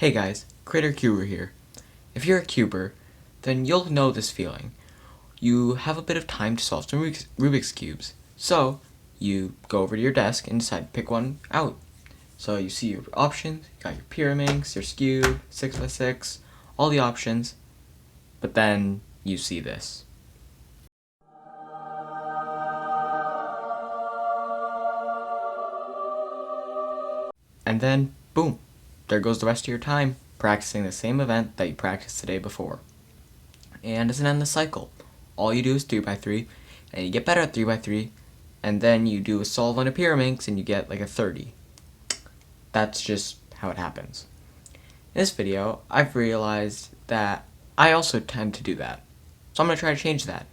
Hey guys, Creator Cuber here. If you're a cuber, then you'll know this feeling. You have a bit of time to solve some Rubik's Cubes, so you go over to your desk and decide to pick one out. So you see your options, you got your Pyraminx, your Cube, 6x6, all the options, but then you see this. And then, boom, there goes the rest of your time practicing the same event that you practiced the day before. And doesn't end the cycle. All you do is 3x3, and you get better at 3x3, and then you do a solve on a Pyraminx and you get like a 30. That's just how it happens. In this video, I've realized that I also tend to do that. So I'm going to try to change that.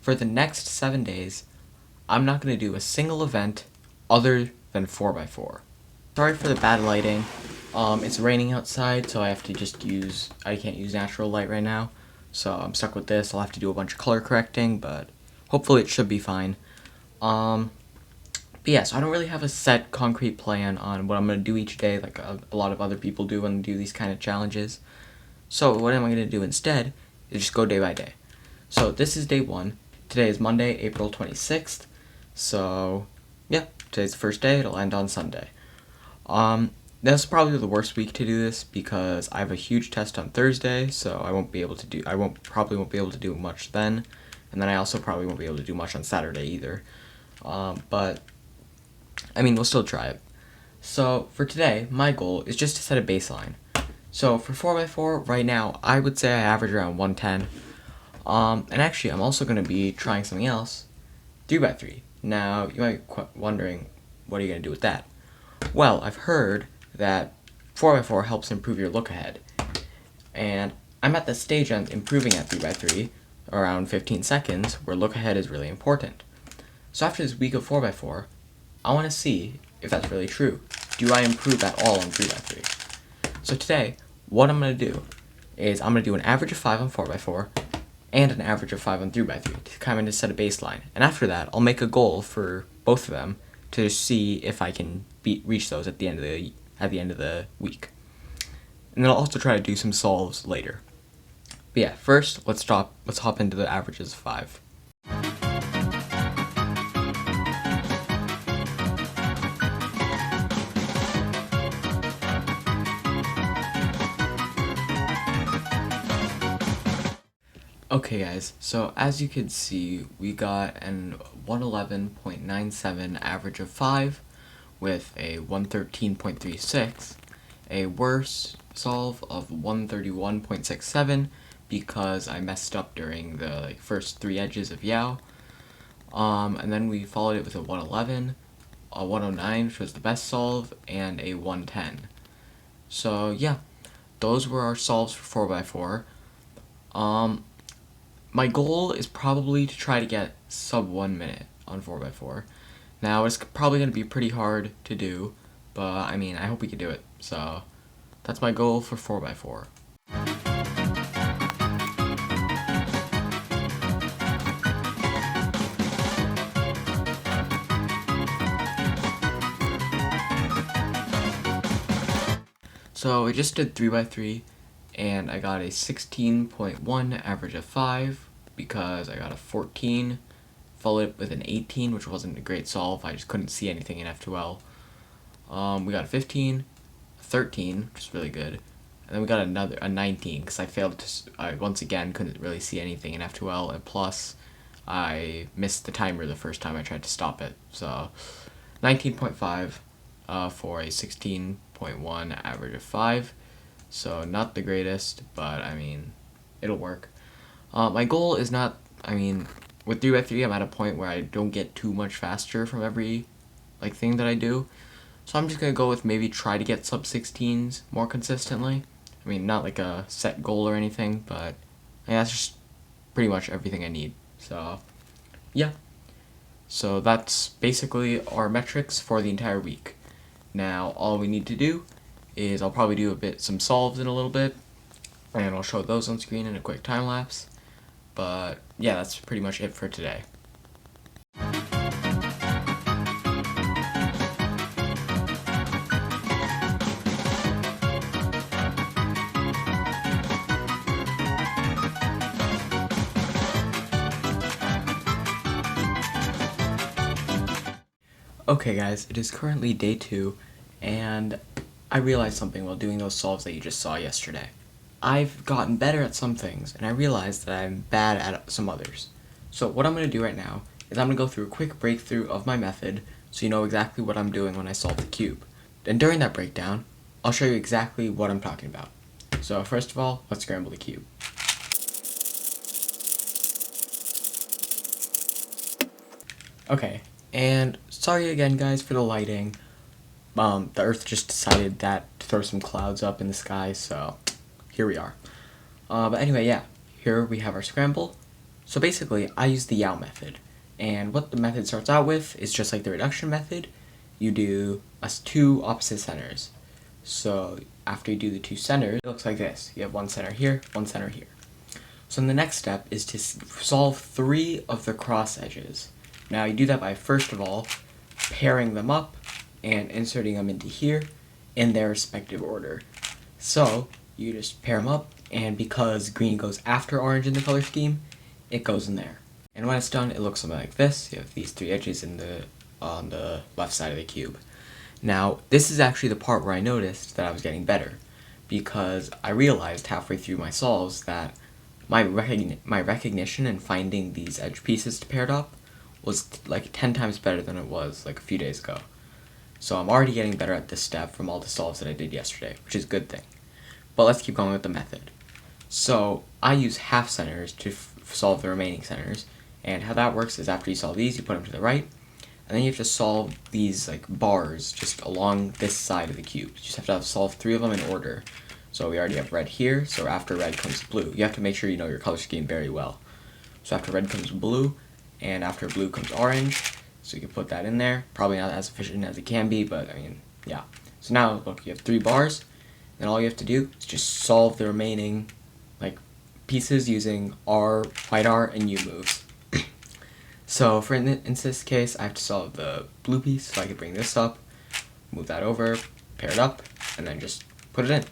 For the next 7 days, I'm not going to do a single event other than 4x4. Sorry for the bad lighting. It's raining outside, so I can't use natural light right now. So I'm stuck with this. I'll have to do a bunch of color correcting, but hopefully it should be fine. But yeah, so I don't really have a set concrete plan on what I'm going to do each day like a lot of other people do when they do these kind of challenges. So what am I going to do instead is just go day by day. So this is day 1. Today is Monday, April 26th. So yeah, today's the first day. It'll end on Sunday. That's probably the worst week to do this because I have a huge test on Thursday, so I probably won't be able to do much then, and then I also probably won't be able to do much on Saturday either. But I mean, we'll still try it. So for today, my goal is just to set a baseline. So for 4x4 right now, I would say I average around 110. And actually, I'm also going to be trying something else, 3x3. Now you might be wondering, what are you going to do with that? Well, I've heard that 4x4 helps improve your look ahead, and I'm at the stage on improving at 3x3, around 15 seconds, where look ahead is really important. So after this week of 4x4, I want to see if that's really true. Do I improve at all on 3x3? So today, what I'm going to do is I'm going to do an average of 5 on 4x4, and an average of 5 on 3x3, to kind of just set a baseline. And after that, I'll make a goal for both of them to see if I can reach those at the end of the week. And then I'll also try to do some solves later. But yeah, first let's hop into the averages of 5. Okay guys, so as you can see, we got an 111.97 average of 5 with a 113.36, a worse solve of 131.67 because I messed up during the first 3 edges of Yao, and then we followed it with a 111, a 109 which was the best solve, and a 110. So yeah, those were our solves for 4x4. My goal is probably to try to get sub 1 minute on 4x4. Now, it's probably going to be pretty hard to do, but I mean, I hope we can do it. So, that's my goal for 4x4. So, I just did 3x3. And I got a 16.1 average of 5 because I got a 14, followed it with an 18, which wasn't a great solve. I just couldn't see anything in F2L. We got a 15, a 13, which is really good, and then we got a 19 because I once again couldn't really see anything in F2L, and plus I missed the timer the first time I tried to stop it. So 19.5 for a 16.1 average of 5. So not the greatest, but I mean, it'll work. My goal is not, with 3x3 I'm at a point where I don't get too much faster from every thing that I do. So I'm just going to go with maybe try to get sub 16s more consistently. I mean, not like a set goal or anything, but that's just pretty much everything I need. So yeah. So that's basically our metrics for the entire week. Now all we need to do is I'll probably do some solves in a little bit, and I'll show those on screen in a quick time lapse. But yeah, that's pretty much it for today. Okay guys, it is currently day 2, and I realized something while doing those solves that you just saw yesterday. I've gotten better at some things, and I realized that I'm bad at some others. So what I'm going to do right now is I'm going to go through a quick breakthrough of my method so you know exactly what I'm doing when I solve the cube. And during that breakdown, I'll show you exactly what I'm talking about. So first of all, let's scramble the cube. Okay, and sorry again guys for the lighting. The Earth just decided that to throw some clouds up in the sky, so here we are. But anyway, yeah, here we have our scramble. So basically, I use the Yao method, and what the method starts out with is just like the reduction method. You do 2 opposite centers. So after you do the 2 centers, it looks like this. You have 1 center here, 1 center here. So then the next step is to solve 3 of the cross edges. Now you do that by, first of all, pairing them up and inserting them into here in their respective order. So you just pair them up, and because green goes after orange in the color scheme, it goes in there. And when it's done, it looks something like this. You have these 3 edges on the left side of the cube. Now, this is actually the part where I noticed that I was getting better, because I realized halfway through my solves that my recognition and finding these edge pieces to pair it up was like 10 times better than it was like a few days ago. So I'm already getting better at this step from all the solves that I did yesterday, which is a good thing. But let's keep going with the method. So I use half centers to solve the remaining centers, and how that works is after you solve these, you put them to the right, and then you have to solve these like bars just along this side of the cube. You just have to solve 3 of them in order. So we already have red here, so after red comes blue. You have to make sure you know your color scheme very well. So after red comes blue, and after blue comes orange, so you can put that in there. Probably not as efficient as it can be, but I mean, yeah. So now, look, you have 3 bars, and all you have to do is just solve the remaining like pieces using R, white R, and U moves. So for in this case, I have to solve the blue piece, so I can bring this up, move that over, pair it up, and then just put it in.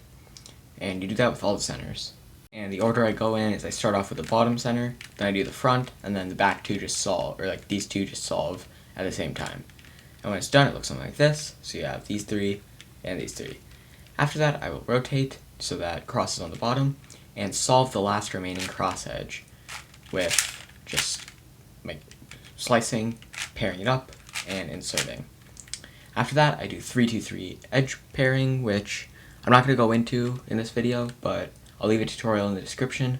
And you do that with all the centers. And the order I go in is I start off with the bottom center, then I do the front, and then the back 2 just solve, or like these 2 just solve at the same time. And when it's done, it looks something like this. So you have these 3 and these 3. After that, I will rotate so that crosses on the bottom and solve the last remaining cross edge with just like slicing, pairing it up, and inserting. After that, I do 3-2-3 edge pairing, which I'm not going to go into in this video, but I'll leave a tutorial in the description.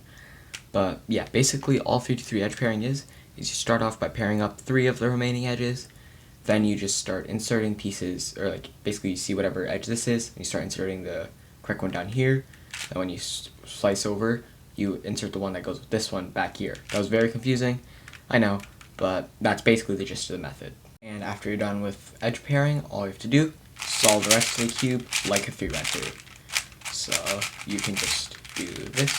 But yeah, basically all 3-2-3 edge pairing is you start off by pairing up 3 of the remaining edges, then you just start inserting pieces, or like basically you see whatever edge this is, and you start inserting the correct one down here. Then when you slice over, you insert the one that goes with this one back here. That was very confusing, I know, but that's basically the gist of the method. And after you're done with edge pairing, all you have to do is solve the rest of the cube like a 3x3. So you can just do this,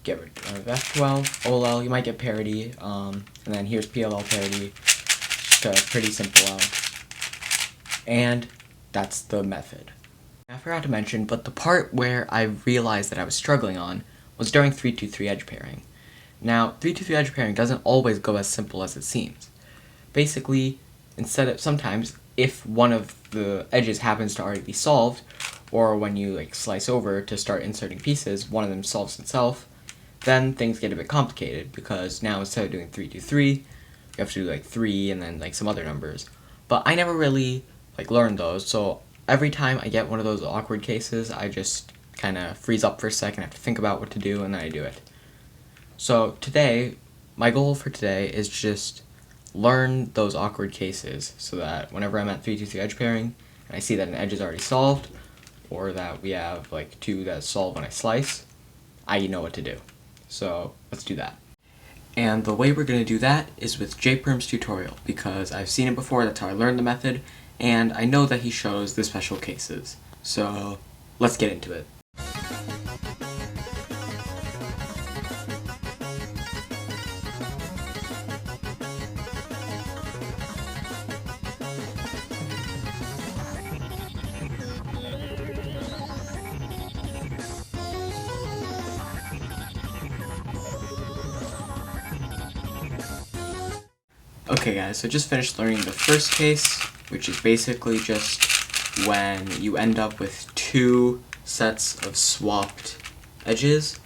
get rid of F12, OLL, you might get Parody, and then here's PLL Parody, just a pretty simple and that's the method. I forgot to mention, but the part where I realized that I was struggling on was during 3-2-3 edge pairing. Now, 3-2-3 edge pairing doesn't always go as simple as it seems. Basically, sometimes, if one of the edges happens to already be solved, or when you like slice over to start inserting pieces, one of them solves itself, then things get a bit complicated, because now instead of doing 3-2-3, you have to do like 3 and then like some other numbers. But I never really like learned those, so every time I get one of those awkward cases, I just kind of freeze up for a second, have to think about what to do, and then I do it. So today, my goal for today is just learn those awkward cases so that whenever I'm at 3-2-3 edge pairing and I see that an edge is already solved, or that we have like 2 that solve when I slice, I know what to do. So let's do that. And the way we're going to do that is with JPerm's tutorial, because I've seen it before, that's how I learned the method, and I know that he shows the special cases. So let's get into it. Okay guys, so just finished learning the first case, which is basically just when you end up with two sets of swapped edges,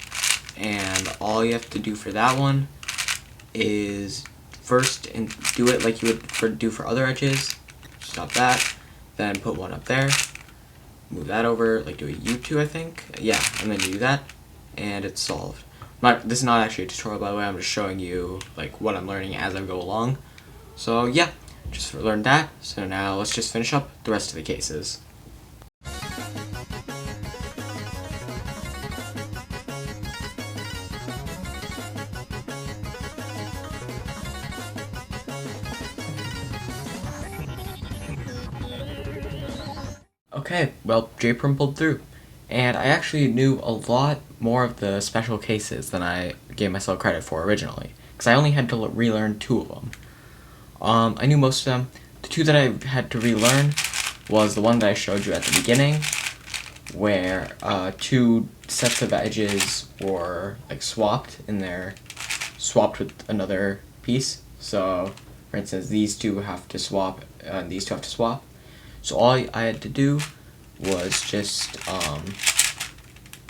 and all you have to do for that one is first do it like you would do for other edges. Stop that, then put one up there, move that over, like do a U2 I think, yeah, and then you do that, and it's solved. This is not actually a tutorial, by the way. I'm just showing you like what I'm learning as I go along. So yeah, just learned that. So now let's just finish up the rest of the cases. Okay, well, J-Prim pulled through. And I actually knew a lot more of the special cases than I gave myself credit for originally, because I only had to relearn 2 of them. I knew most of them. The 2 that I had to relearn was the one that I showed you at the beginning, where 2 sets of edges were like swapped with another piece. So, for instance, these 2 have to swap, and these 2 have to swap. So all I had to do was just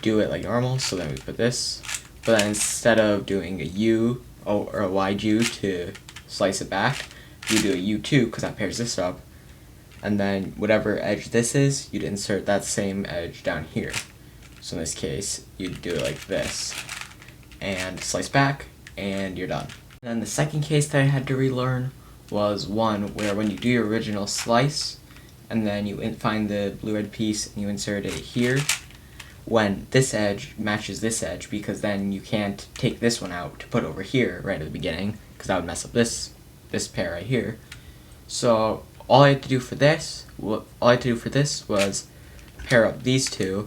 do it like normal. So then we put this, but then instead of doing a U or a wide U to slice it back, you do a U2 because that pairs this up, and then whatever edge this is, you'd insert that same edge down here. So in this case, you'd do it like this, and slice back, and you're done. And then the second case that I had to relearn was one where when you do your original slice, and then you find the blue-red piece and you insert it here, when this edge matches this edge, because then you can't take this one out to put over here right at the beginning, because that would mess up this pair right here. So all I had to do for this was pair up these 2,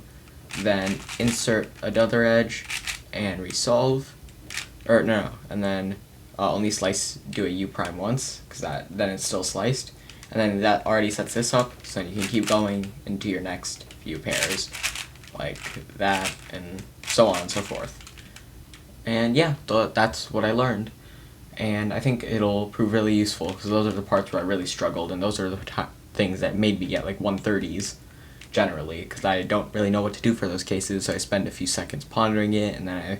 then insert another edge and resolve, or no, and then only do a U prime once, because then it's still sliced. And then that already sets this up, so you can keep going into your next few pairs, like that, and so on and so forth. And yeah, that's what I learned. And I think it'll prove really useful, because those are the parts where I really struggled, and those are the things that made me get like 130s, generally, because I don't really know what to do for those cases, so I spend a few seconds pondering it, and then I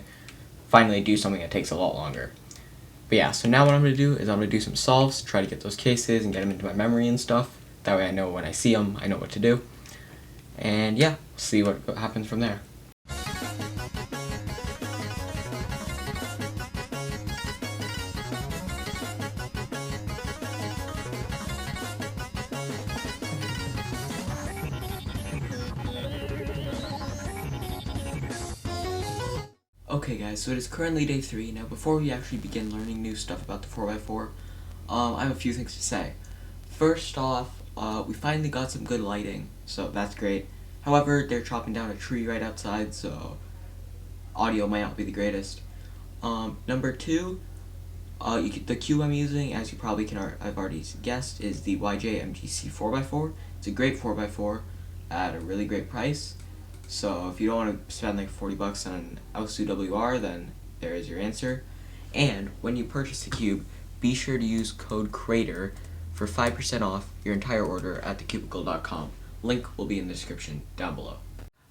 finally do something that takes a lot longer. But yeah, so now what I'm going to do is I'm going to do some solves, try to get those cases and get them into my memory and stuff. That way I know when I see them, I know what to do. And yeah, see what happens from there. Okay guys, so it is currently day 3. Now before we actually begin learning new stuff about the 4x4, I have a few things to say. First off, we finally got some good lighting, so that's great. However, they're chopping down a tree right outside, so audio might not be the greatest. Number 2, the cube I'm using, as you probably I've already guessed, is the YJ MGC 4x4. It's a great 4x4 at a really great price. So if you don't want to spend like 40 bucks on an Outsu WR, then there is your answer. And when you purchase the cube, be sure to use code CRATER for 5% off your entire order at thecubicle.com. Link will be in the description down below.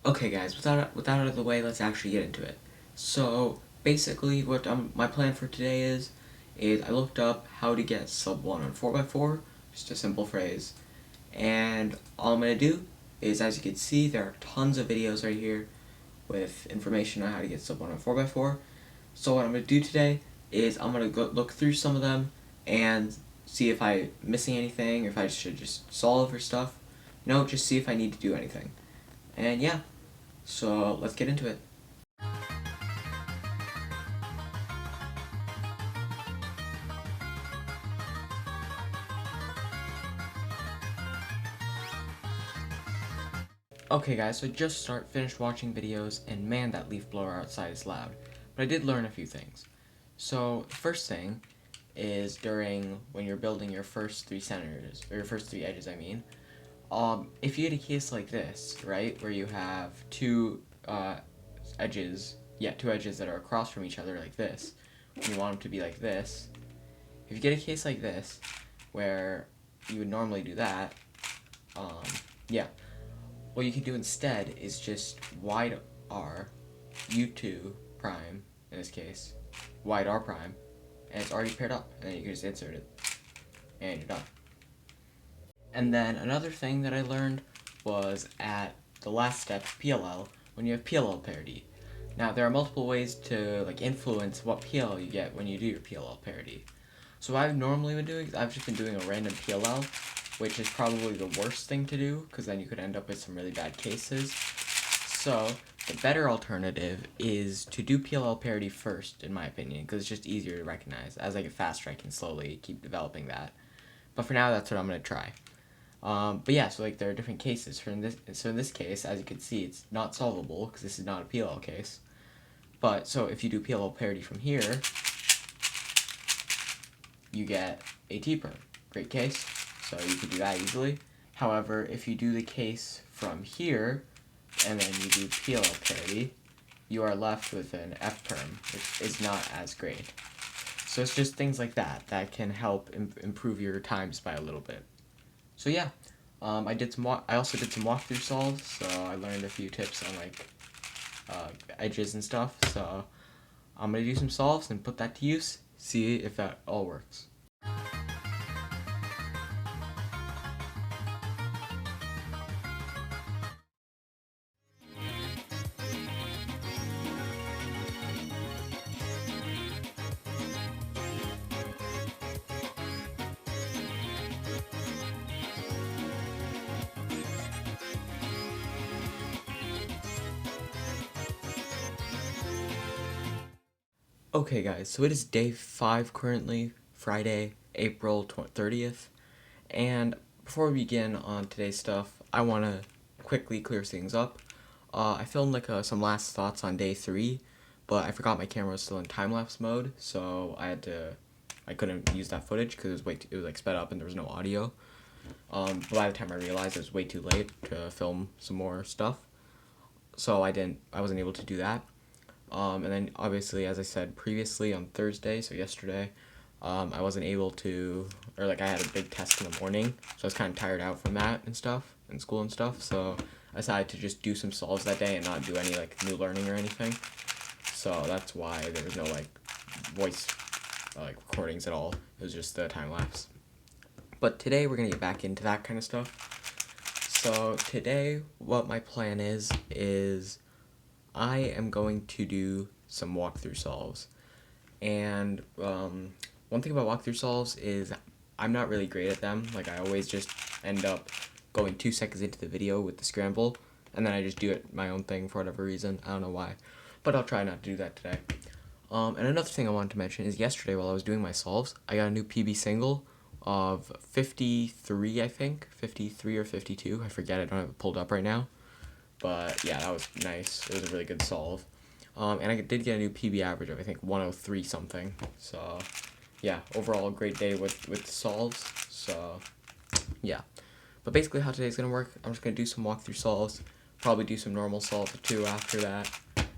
Okay guys, with that out of the way, let's actually get into it. So basically what my plan for today is I looked up how to get sub 1 on 4x4, just a simple phrase. And all I'm going to do is, as you can see, there are tons of videos right here with information on how to get sub 1 on 4x4. So what I'm going to do today is I'm going to go look through some of them and see if I'm missing anything, or if I should just solve or stuff. No, just see if I need to do anything. And yeah, so let's get into it. Okay guys, so I just finished watching videos, and man, that leaf blower outside is loud. But I did learn a few things. So the first thing is when you're building your first 3 centers, or your first 3 edges I mean, if you had a case like this, right, where you have 2 edges that are across from each other like this, and you want them to be like this, if you get a case like this, where you would normally do that, yeah, what you can do instead is just wide R, U2 prime, in this case, wide R prime, and it's already paired up, and then you can just insert it, and you're done. And then another thing that I learned was at the last step, PLL, when you have PLL parody. Now, there are multiple ways to like influence what PLL you get when you do your PLL parody. So what I've normally been doing is I've just been doing a random PLL, which is probably the worst thing to do, because then you could end up with some really bad cases. So the better alternative is to do PLL parody first, in my opinion, because it's just easier to recognize. As I get faster, I can slowly keep developing that. But for now, that's what I'm going to try. But yeah, so like there are different cases. So in this case, as you can see, it's not solvable because this is not a PLL case. But so if you do PLL parody from here, you get a T-perm. Great case. So you can do that easily. However, if you do the case from here, and then you do PLL parody, you are left with an F-perm, which is not as great. So it's just things like that that can help improve your times by a little bit. So yeah, I also did some walkthrough solves, so I learned a few tips on like edges and stuff. So I'm gonna do some solves and put that to use, see if that all works. Okay guys, so it is day 5 currently, Friday, April 30th, and before we begin on today's stuff, I want to quickly clear things up. I filmed like some last thoughts on day 3, but I forgot my camera was still in time-lapse mode, so I couldn't use that footage because it was like sped up and there was no audio. But by the time I realized it was way too late to film some more stuff, so I wasn't able to do that. And then obviously, as I said previously on Thursday, so yesterday, I wasn't able to, or like I had a big test in the morning, so I was kind of tired out from that and stuff, and school and stuff, so I decided to just do some solves that day and not do any like new learning or anything. So that's why there was no like voice like recordings at all. It was just the time lapse. But today we're gonna get back into that kind of stuff. So today, what my plan is I am going to do some walkthrough solves. And one thing about walkthrough solves is I'm not really great at them. Like I always just end up going 2 seconds into the video with the scramble, and then I just do it my own thing for whatever reason. I don't know why, but I'll try not to do that today. And another thing I wanted to mention is yesterday while I was doing my solves, I got a new PB single of 53, I think. 53 or 52, I forget, I don't have it pulled up right now. But yeah, that was nice. It was a really good solve. And I did get a new PB average of I think 103 something. So yeah, overall a great day with solves. So yeah. But basically how today's gonna work, I'm just gonna do some walkthrough solves, probably do some normal solves too after that.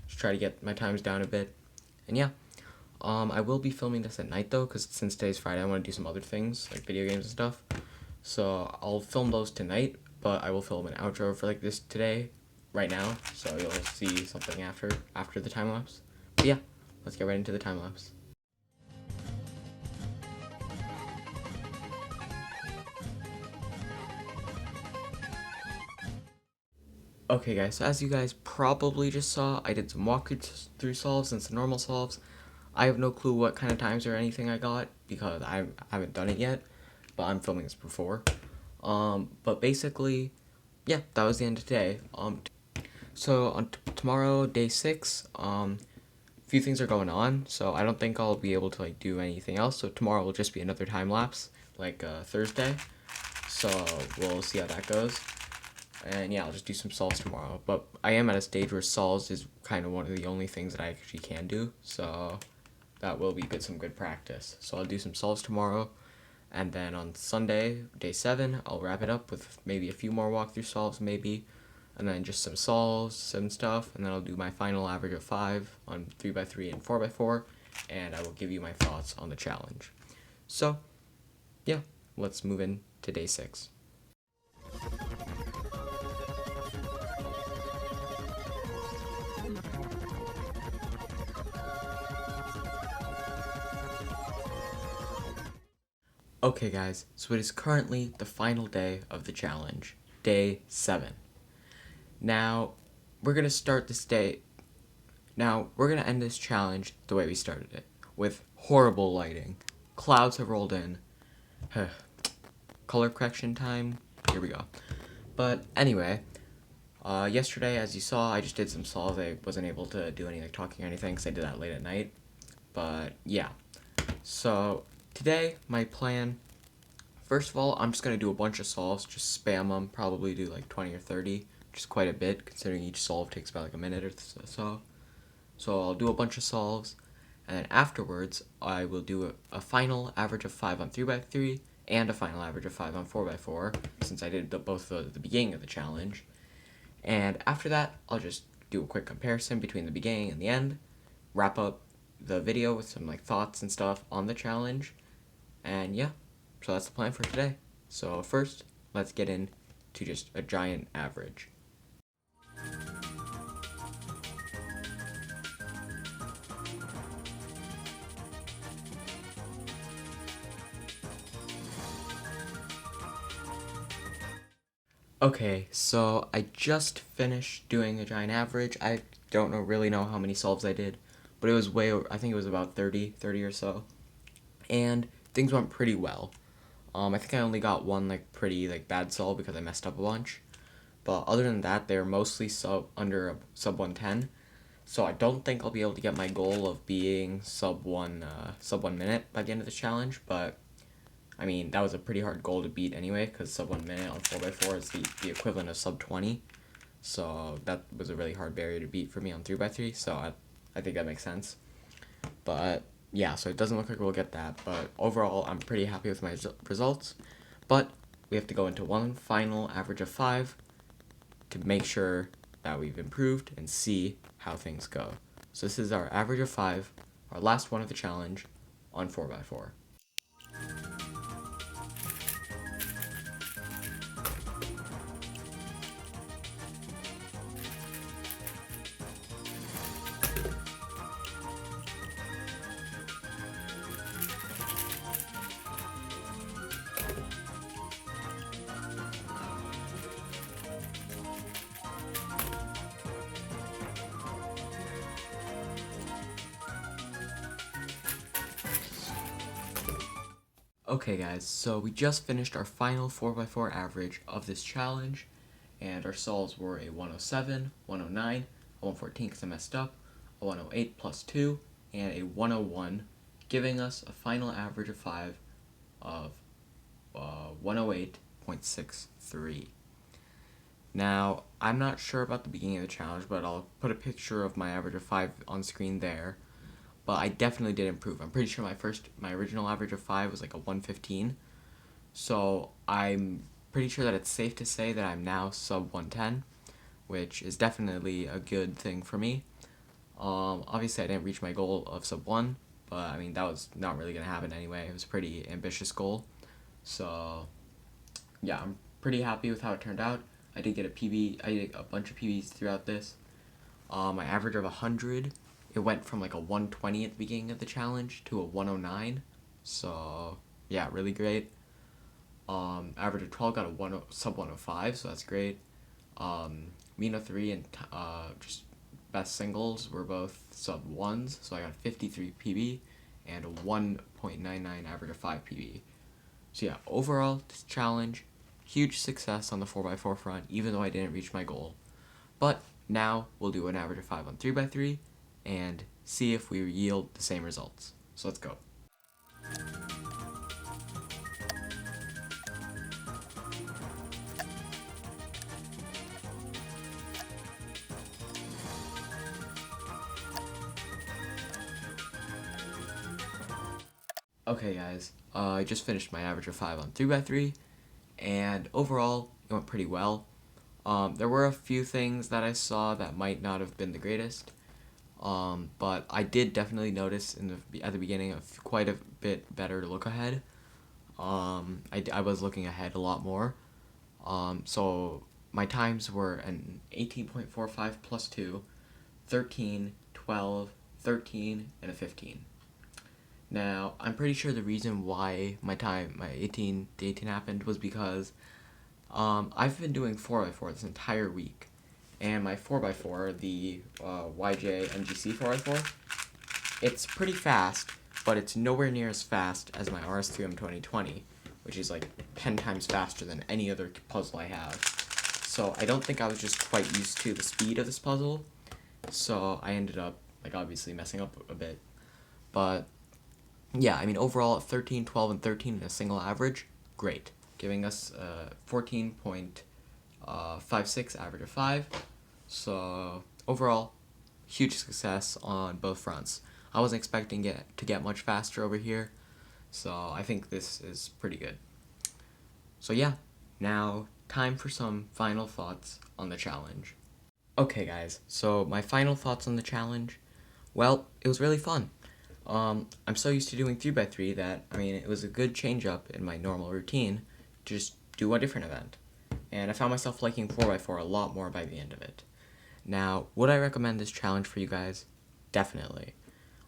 Just try to get my times down a bit. And yeah. I will be filming this at night though, because since today's Friday I want to do some other things, like video games and stuff. So I'll film those tonight, but I will film an outro for like this today, right now, so you'll see something after the time lapse. But yeah, let's get right into the time lapse. Okay guys, so as you guys probably just saw, I did some walkthrough solves and some normal solves. I have no clue what kind of times or anything I got because I haven't done it yet, but I'm filming this before. But basically, yeah, that was the end of today. So on tomorrow, day 6, few things are going on, so I don't think I'll be able to like do anything else. So tomorrow will just be another time lapse, like Thursday. So we'll see how that goes. And yeah, I'll just do some solves tomorrow. But I am at a stage where solves is kind of one of the only things that I actually can do. So that will be some good practice. So I'll do some solves tomorrow. And then on Sunday, day 7, I'll wrap it up with maybe a few more walkthrough solves, maybe. And then just some solves, some stuff. And then I'll do my final average of 5 on 3x3 and 4x4. And I will give you my thoughts on the challenge. So, yeah, let's move in to day 6. Okay guys, so it is currently the final day of the challenge, day 7. Now, we're going to start this day, we're going to end this challenge the way we started it, with horrible lighting. Clouds have rolled in. Color correction time, here we go. But anyway, yesterday, as you saw, I just did some solves. I wasn't able to do any like talking or anything because I did that late at night. But yeah, so today my plan, first of all, I'm just going to do a bunch of solves, just spam them, probably do like 20 or 30, which is quite a bit considering each solve takes about like a minute or so. So I'll do a bunch of solves, and then afterwards I will do a final average of 5 on 3x3 and a final average of 5 on 4x4, since I did both at the beginning of the challenge. And after that, I'll just do a quick comparison between the beginning and the end, wrap up the video with some like thoughts and stuff on the challenge, and yeah, so that's the plan for today. So first, let's get into just a giant average. Okay, so I just finished doing a giant average. I don't really know how many solves I did, but it was way over, I think it was about 30 or so. And things went pretty well. I think I only got one like pretty like bad solve because I messed up a bunch. But other than that, they're mostly under sub 110. So I don't think I'll be able to get my goal of being sub 1 minute by the end of the challenge, but I mean, that was a pretty hard goal to beat anyway, because sub 1 minute on 4x4 is the equivalent of sub 20. So that was a really hard barrier to beat for me on 3x3, so I think that makes sense. But yeah, so it doesn't look like we'll get that, but overall I'm pretty happy with my results. But we have to go into one final average of 5 to make sure that we've improved and see how things go. So this is our average of 5, our last one of the challenge on 4x4. Okay guys, so we just finished our final 4x4 average of this challenge, and our solves were a 107, 109, a 114 because I messed up, a 108 plus 2, and a 101, giving us a final average of 5 of 108.63. Now, I'm not sure about the beginning of the challenge, but I'll put a picture of my average of 5 on screen there. But I definitely did improve. I'm pretty sure my original average of 5 was like a 115. So I'm pretty sure that it's safe to say that I'm now sub 110, which is definitely a good thing for me. Obviously I didn't reach my goal of sub 1, but I mean that was not really going to happen anyway. It was a pretty ambitious goal. So yeah, I'm pretty happy with how it turned out. I did get a PB, I did a bunch of PBs throughout this. My average of 100, it went from like a 120 at the beginning of the challenge to a 109. So yeah, really great. Average of 12 got a sub 105, so that's great. Mino 3 and just best singles were both sub 1s, so I got 53 PB and a 1.99 average of 5 PB. So yeah, overall, this challenge, huge success on the 4x4 front, even though I didn't reach my goal. But now we'll do an average of 5 on 3x3 and see if we yield the same results. So let's go. Okay guys, I just finished my average of 5 on 3x3, and overall, it went pretty well. There were a few things that I saw that might not have been the greatest. But I did definitely notice at the beginning quite a bit better look ahead. I was looking ahead a lot more. So my times were an 18.45 plus 2, 13, 12, 13, and a 15. Now, I'm pretty sure the reason why my 18 happened was because I've been doing 4x4 this entire week. And my 4x4, the YJ MGC 4x4, it's pretty fast, but it's nowhere near as fast as my RS3M 2020, which is like 10 times faster than any other puzzle I have. So I don't think I was just quite used to the speed of this puzzle, so I ended up, like, obviously messing up a bit. But yeah, I mean, overall, 13, 12, and 13 in a single average, great. Giving us 14.56 average of 5. So overall, huge success on both fronts. I wasn't expecting it to get much faster over here, so I think this is pretty good. So yeah, now time for some final thoughts on the challenge. Okay guys, so my final thoughts on the challenge, well, it was really fun. I'm so used to doing 3x3 that, I mean, it was a good change up in my normal routine to just do a different event. And I found myself liking 4x4 a lot more by the end of it. Now, would I recommend this challenge for you guys? Definitely.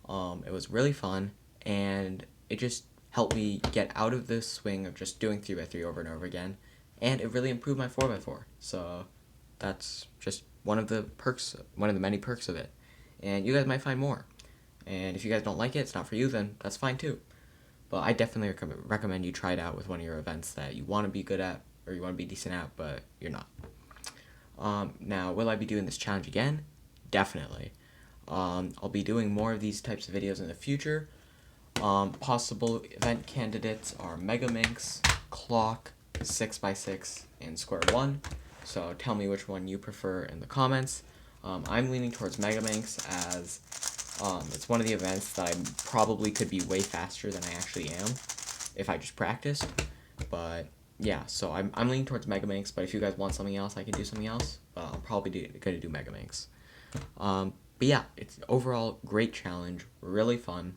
It was really fun, and it just helped me get out of this swing of just doing 3x3 over and over again, and it really improved my 4x4. So that's just one of the many perks of it. And you guys might find more. And if you guys don't like it, it's not for you, then that's fine too. But I definitely recommend you try it out with one of your events that you want to be good at, or you want to be decent at, but you're not. Now, will I be doing this challenge again? Definitely. I'll be doing more of these types of videos in the future. Possible event candidates are Megaminx, Clock, 6x6, and Square 1. So tell me which one you prefer in the comments. I'm leaning towards Megaminx as it's one of the events that I probably could be way faster than I actually am if I just practiced. But yeah, so I'm leaning towards Megaminx, but if you guys want something else, I can do something else. But I'm probably going to do Megaminx. But yeah, it's overall great challenge, really fun,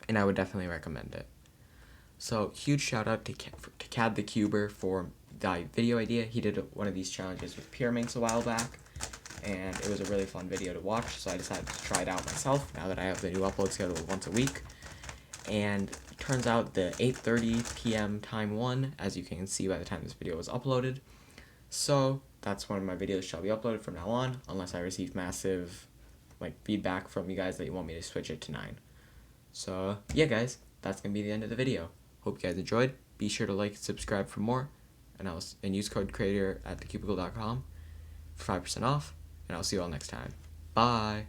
and I would definitely recommend it. So huge shout out to Cad the Cuber for the video idea. He did one of these challenges with Pyraminx a while back, and it was a really fun video to watch, so I decided to try it out myself now that I have the new upload schedule once a week. And it turns out the 8:30 p.m. time won, as you can see by the time this video was uploaded. So that's when my videos shall be uploaded from now on, unless I receive massive feedback from you guys that you want me to switch it to 9. So yeah guys, that's gonna be the end of the video. Hope you guys enjoyed. Be sure to like and subscribe for more, and use code creator at thecubicle.com for 5% off, and I'll see you all next time. Bye.